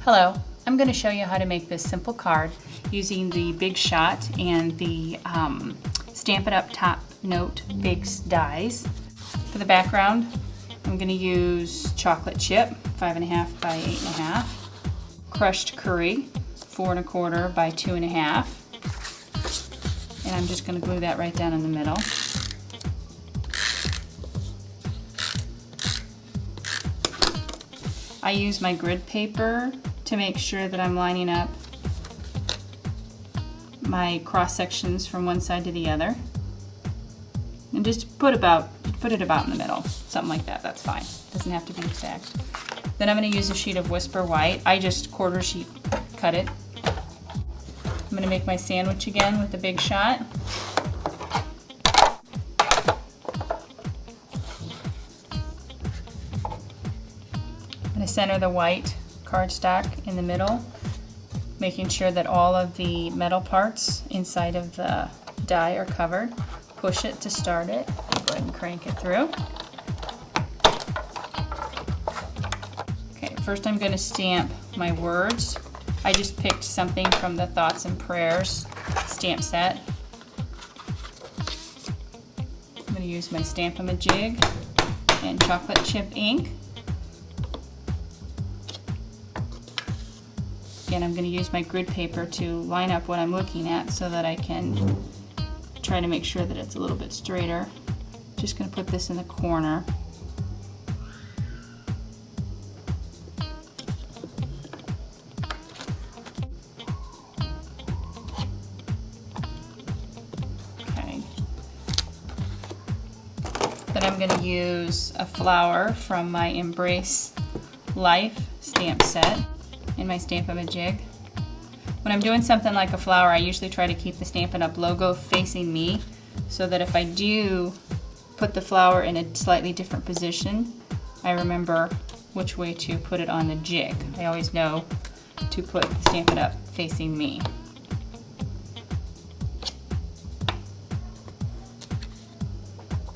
Hello, I'm going to show you how to make this simple card using the Big Shot and the Stampin' Up! TopNote Big dies. For the background, I'm going to use chocolate chip, 5.5 by 8.5, crushed curry, 4 1/4 by 2.5, and I'm just going to glue that right down in the middle. I use my grid paper to make sure that I'm lining up my cross sections from one side to the other, and just put it about in the middle, something like that. That's fine. Doesn't have to be exact. Then I'm going to use a sheet of Whisper White. I just quarter sheet cut it. I'm going to make my sandwich again with the Big Shot. I'm going to center the white cardstock in the middle, making sure that all of the metal parts inside of the die are covered. Push it to start it. Go ahead and crank it through. Okay, first I'm going to stamp my words. I just picked something from the Thoughts and Prayers stamp set. I'm going to use my Stamp-A-Ma-Jig and chocolate chip ink. Again, I'm going to use my grid paper to line up what I'm looking at so that I can try to make sure that it's a little bit straighter. Just going to put this in the corner. Okay. Then I'm going to use a flower from my Embrace Life stamp set in my Stamp-A-Ma-Jig. When I'm doing something like a flower, I usually try to keep the Stampin' Up! Logo facing me so that if I do put the flower in a slightly different position, I remember which way to put it on the jig. I always know to put the Stampin' Up! Facing me.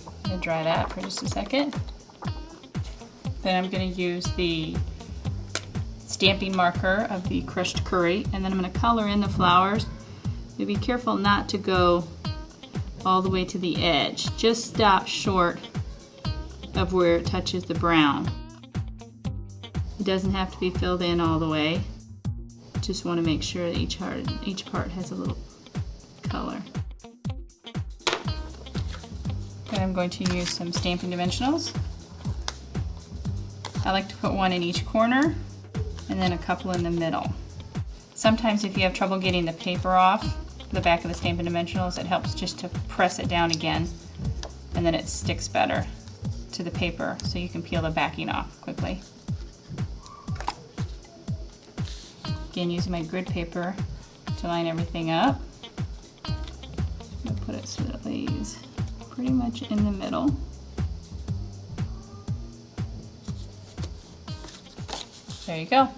I'm going to dry that for just a second. Then I'm going to use the stamping marker of the crushed curry, and then I'm going to color in the flowers. But be careful not to go all the way to the edge. Just stop short of where it touches the brown. It doesn't have to be filled in all the way. Just want to make sure that each part has a little color. Then I'm going to use some stamping dimensionals. I like to put one in each corner and then a couple in the middle. Sometimes if you have trouble getting the paper off the back of the Stampin' Dimensionals, it helps just to press it down again, and then it sticks better to the paper so you can peel the backing off quickly. Again, using my grid paper to line everything up. I'm going to put it so that it lays pretty much in the middle. There you go.